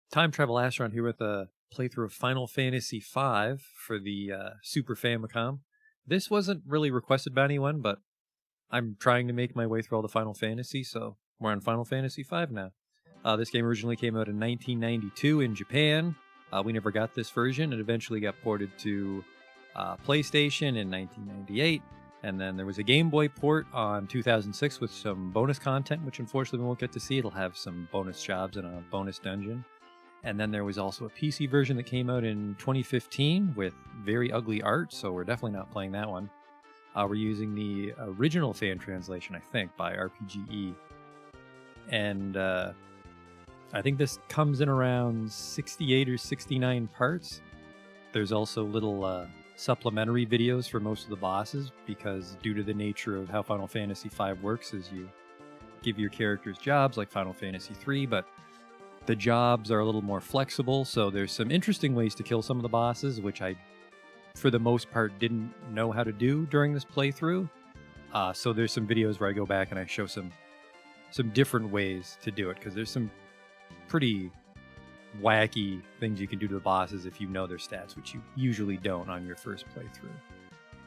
Time Travel Astronaut here with a playthrough of Final Fantasy V for the Super Famicom. This wasn't really requested by anyone, but I'm trying to make my way through all the Final Fantasy, so we're on Final Fantasy V now. This game originally came out in 1992 in Japan. We never got this version. It eventually got ported to PlayStation in 1998, and then there was a Game Boy port on 2006 with some bonus content, which unfortunately we won't get to see. It'll have some bonus jobs and a bonus dungeon. And then there was also a PC version that came out in 2015 with very ugly art, so we're definitely not playing that one. We're using the original fan translation, I think, by RPGE. And I think this comes in around 68 or 69 parts. There's also little supplementary videos for most of the bosses, because due to the nature of how Final Fantasy V works is you give your characters jobs like Final Fantasy III, but the jobs are a little more flexible, so there's some interesting ways to kill some of the bosses, which I, for the most part, didn't know how to do during this playthrough. So there's some videos where I go back and I show some different ways to do it, because there's some pretty wacky things you can do to the bosses if you know their stats, which you usually don't on your first playthrough.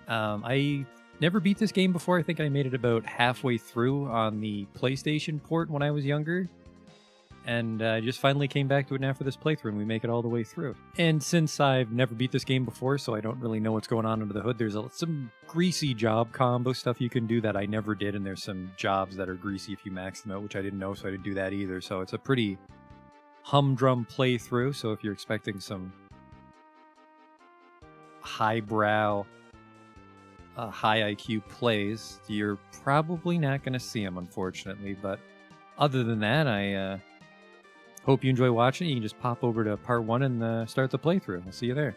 I never beat this game before. I think I made it about halfway through on the PlayStation port when I was younger. And I just finally came back to it now for this playthrough, and we make it all the way through. And since I've never beat this game before, so I don't really know what's going on under the hood, there's some greasy job combo stuff you can do that I never did, and there's some jobs that are greasy if you max them out, which I didn't know, so I didn't do that either. So it's a pretty humdrum playthrough, so if you're expecting some highbrow, high IQ plays, you're probably not going to see them, unfortunately. But other than that, I hope you enjoy watching. You can just pop over to part 1 and start the playthrough. I'll see you there.